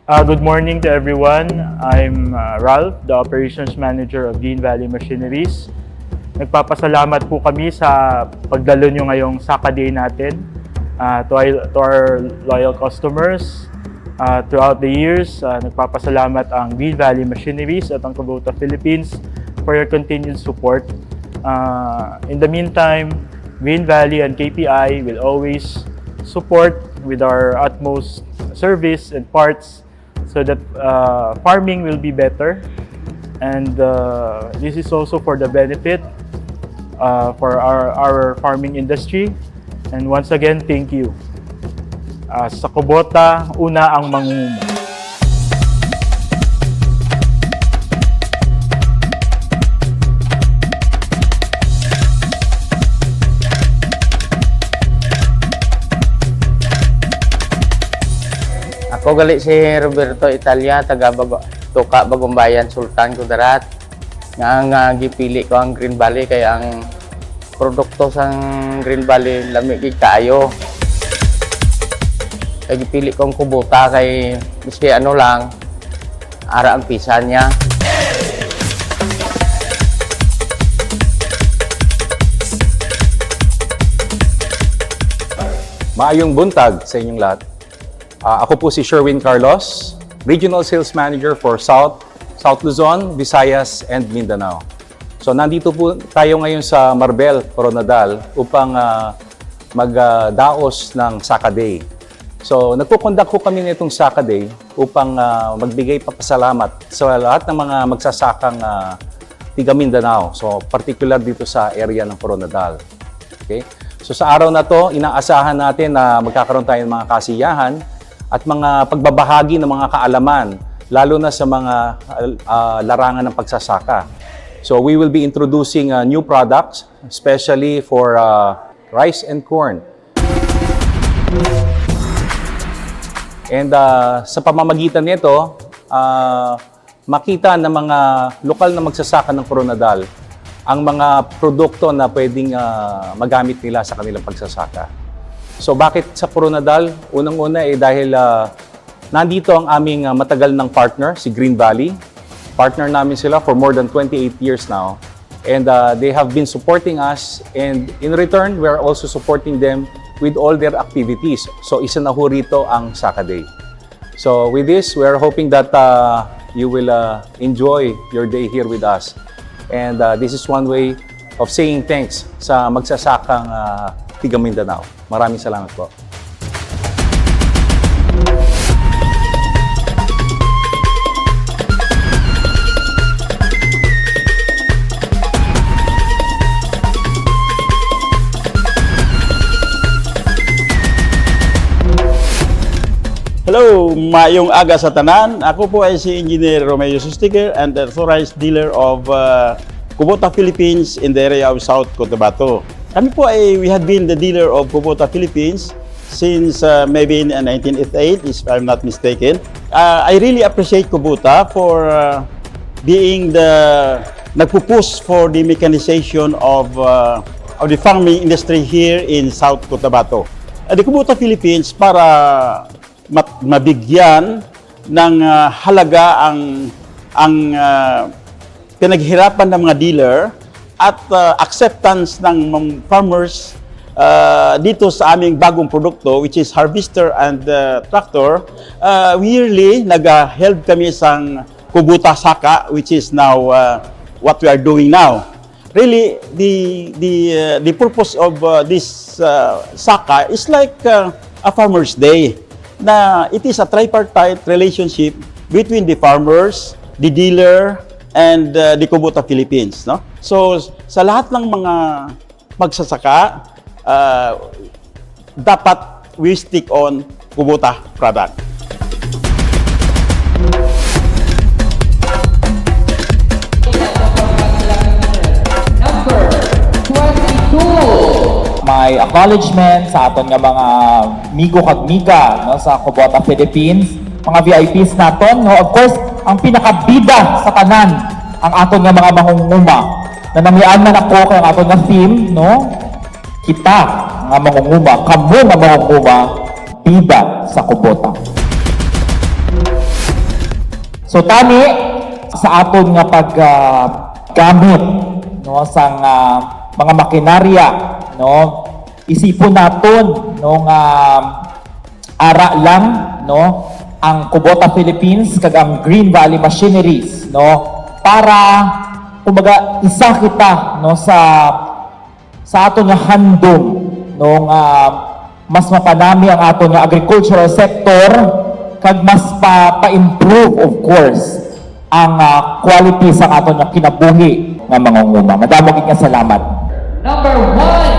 Good morning to everyone. I'm Ralph, the Operations Manager of Green Valley Machineries. Nagpapasalamat po kami sa pagdalo nyo ngayong Saka Day natin to our loyal customers. Throughout the years, nagpapasalamat ang Green Valley Machineries at ang Kubota Philippines for your continued support. In the meantime, Green Valley and KPI will always support with our utmost service and parts so that farming will be better, and this is also for the benefit for our farming industry. And once again, thank you. Sa Kubota, una ang mangunguma. Ako gali si Roberto Italia, Tuka Bagumbayan, Sultan Kudarat. Nga gipili ko ang Green Valley kay ang produkto sang Green Valley lamig kaayo. Kay gipili ko ang Kubota kay miski ano lang ara ang pisa niya. Maayong buntag sa inyong lahat. Ako po si Sherwin Carlos, Regional Sales Manager for South Luzon, Visayas, and Mindanao. So nandito po tayo ngayon sa Marbel, Coronadal upang magdaos ng Saka Day. So nagkukondak po kami nitong Saka Day upang magbigay papasalamat sa lahat ng mga magsasakang tiga Mindanao. So particular dito sa area ng Coronadal. Okay? So sa araw na to, inaasahan natin na magkakaroon tayo ng mga kasiyahan at mga pagbabahagi ng mga kaalaman, lalo na sa mga larangan ng pagsasaka. So we will be introducing new products, especially for rice and corn. And sa pamamagitan nito, makita ng mga lokal na magsasaka ng Coronadal ang mga produkto na pwedeng magamit nila sa kanilang pagsasaka. So bakit sa Coronadal? Unang-una dahil nandito ang aming matagal ng partner, si Green Valley. Partner namin sila for more than 28 years now. And they have been supporting us, and in return, we are also supporting them with all their activities. So isa na ho rito ang Saka Day. So with this, we are hoping that you will enjoy your day here with us. And this is one way of saying thanks sa magsasakang tiga Mindanao. Maraming salamat po. Hello, maayong aga sa tanan. Ako po ay si Engineer Romeo Sustiger and the authorized dealer of Kubota Philippines in the area of South Cotabato. Kami po we had been the dealer of Kubota Philippines since maybe in 1988, if I'm not mistaken. I really appreciate Kubota for being the nagpupush for the mechanization of the farming industry here in South Cotabato. The Kubota Philippines para mabigyan ng halaga ang pinaghirapan ng mga dealer at acceptance ng farmers dito sa aming bagong produkto, which is harvester and tractor. Yearly nag-held kami sa Kubota Saka, which is now what we are doing now. Really, the purpose of this Saka is like a farmer's day. Na it is a tripartite relationship between the farmers, the dealer, and the Kubota Philippines. No? So, sa lahat ng mga magsasaka, dapat we stick on Kubota product. Number 22. May acknowledgement sa aton nga mga migo kag miga no, sa Kubota Philippines, mga VIPs naton, no? Of course, ang pinakabida sa tanan ang aton nga mga mangunguma. Na namian man ako kay ang aton nga theme, no? Kita nga mangunguma, kamo nga mangunguma, bida sa Kubota. So tani sa aton nga paggamit no sang mga makinarya no, isipon naton no nga ara lang no ang Kubota Philippines kag ang Green Valley Machineries no para kumbaga isa kita no sa aton nga handom no nga mas mapanami ang aton nga agricultural sector kag mas pa-improve of course ang quality sa aton nga kinabuhi nga mga nguma. Madamo gid nga salamat. Number 1.